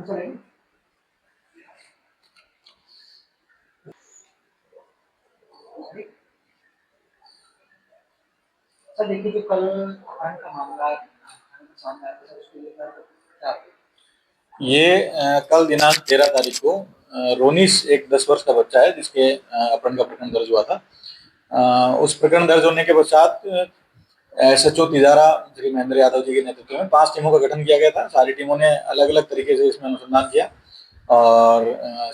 Sir देखिए, जो कल अपहरण का मामला सामने आया था सर, उसको लेकर क्या? कल दिनांक 13 तारीख को रोनिश एक 10 वर्ष का बच्चा है जिसके अपहरण का प्रकरण दर्ज हुआ था। उस प्रकरण दर्ज होने के पश्चात SHO तिजारा श्री महेंद्र यादव जी के नेतृत्व में 5 टीमों का गठन किया गया था। सारी टीमों ने अलग अलग तरीके से इसमें अनुसंधान किया और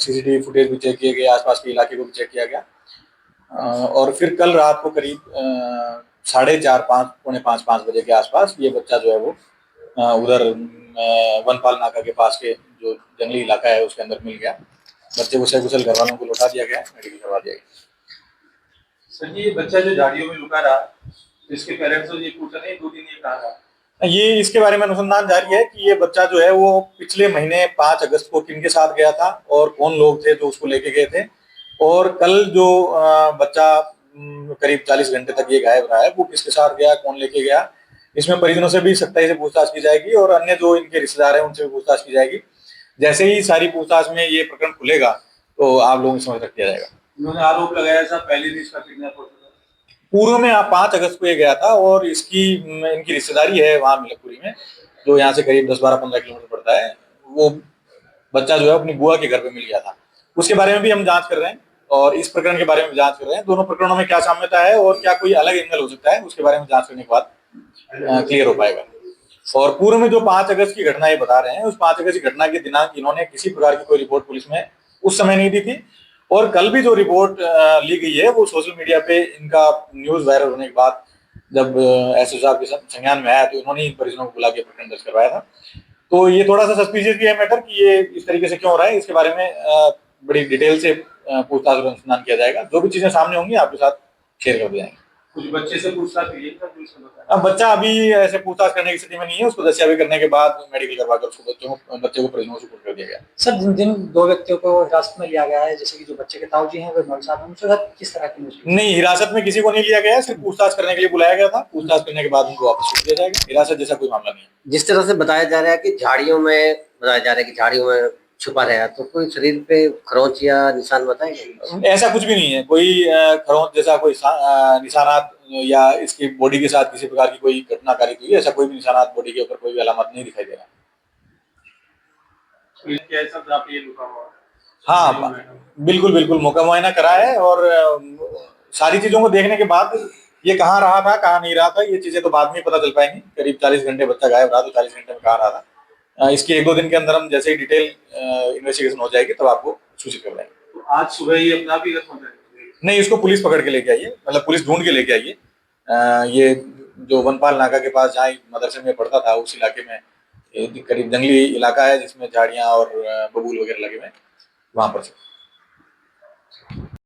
CCTV फुटेज भी चेक किए गए, आसपास के इलाके को भी चेक किया गया। और फिर कल रात को करीब 4:30 5 पौने 5 बजे के आसपास ये बच्चा जो है वो उधर वनपाल नाका के पास के जो जंगली इलाका है उसके अंदर मिल गया। बच्चे को सकुशल घर वालों को लौटा दिया गया, मेडिकल करवा दिया गया। सर जी, ये बच्चा जो झाड़ियों में लुका रहा, इसके पेरेंट्स से ये पूछा नहीं, 2 दिन ये कहा रहा? ये इसके बारे में अनुसंधान जारी है कि ये बच्चा जो है वो पिछले महीने 5 अगस्त को किन के साथ गया था और कौन लोग थे जो उसको लेके गए थे, और कल जो बच्चा करीब 40 घंटे तक ये गायब रहा है वो किसके साथ गया, कौन लेके गया। इसमें परिजनों से भी सख्ताई से पूछताछ की जाएगी और अन्य जो इनके रिश्तेदार हैं उनसे भी पूछताछ की जाएगी। जैसे ही सारी पूछताछ में ये प्रकरण खुलेगा तो आप लोगों को समझ रख दिया जाएगा। उन्होंने आरोप लगाया था पहले भी इसका किडनैप होता था। पूर्व में 5 अगस्त को ये गया था और इनकी रिश्तेदारी है वहाँ मिलकपुरी में, जो यहाँ से करीब 10-12-15 किलोमीटर पड़ता है। वो बच्चा जो है अपनी बुआ के घर पे मिल गया था। उसके बारे में भी हम जांच कर रहे हैं और इस प्रकरण के बारे में भी जांच कर रहे हैं। दोनों प्रकरणों में क्या साम्यता है और क्या कोई अलग एंगल हो सकता है उसके बारे में जांच करने के बाद क्लियर हो पाएगा। और पूर्व में जो 5 अगस्त की घटना ये बता रहे हैं, उस 5 अगस्त की घटना के दिनांक इन्होंने किसी प्रकार की कोई रिपोर्ट पुलिस में उस समय नहीं दी थी। और कल भी जो रिपोर्ट ली गई है वो सोशल मीडिया पे इनका न्यूज वायरल होने के बाद जब SHO साहब के संज्ञान में आया तो उन्होंने इन परिजनों को बुला के प्रकरण दर्ज करवाया था। तो ये थोड़ा सा सस्पिशियस भी है मैटर कि ये इस तरीके से क्यों हो रहा है, इसके बारे में बड़ी डिटेल से पूछताछ और अनुसंधान किया जाएगा। जो भी चीजें सामने होंगी आपके साथ शेयर कर दिया जाएंगे। कुछ बच्चे से पूछताछ की है पुलिस ने बताया? अब बच्चा अभी ऐसे पूछताछ करने की स्थिति में नहीं है, उसको दस्तावेज करने के बाद मेडिकल करवाकर उसको बच्चे को परिजनों को सुपुर्द कर दिया गया। सर जिन 2 व्यक्तियों को हिरासत में लिया गया है, जैसे कि जो बच्चे के ताऊजी हैं वो नौसाद हैं, उनसे किस तरह की मुश्किल? नहीं, हिरासत में किसी को नहीं लिया गया, सिर्फ पूछताछ करने के लिए बुलाया गया था। पूछताछ करने के बाद उनको वापस छोड़ दिया जाएगा। हिरासत जैसा कोई मामला नहीं है। जिस तरह से बताया जा रहा है कि झाड़ियों में छुपा रहा है, तो कोई शरीर पे खरोंच या निशान बताए गए? ऐसा कुछ भी नहीं है, कोई खरोंच जैसा कोई निशानात या इसकी बॉडी के साथ किसी प्रकार की कोई घटना कारित हुई, ऐसा कोई भी निशानात बॉडी के ऊपर कोई भी अलामत नहीं दिखाई दे रहा। ये लुका हुआ? हाँ बिल्कुल बिल्कुल, मौका मुआयना करा है और सारी चीजों को देखने के बाद ये कहाँ रहा था कहाँ नहीं रहा था ये चीजें तो बाद में पता चल पाएंगी। करीब 40 घंटे बच्चा गायब रहा तो 40 घंटे में कहाँ रहा था, इसकी 1-2 दिन के अंदर हम जैसे ही डिटेल इन्वेस्टिगेशन हो जाएगी तब आपको सूचित कर देंगे। तो आज सुबह ही अपना भी नहीं, इसको पुलिस पकड़ के लेके आई है, मतलब पुलिस ढूंढ के लेके आई है। ये जो वनपाल नाका के पास जहाँ मदरसे में पढ़ता था उस इलाके में करीब जंगली इलाका है जिसमें झाड़ियां और बबूल वगैरह लगे हुए हैं, वहां पर से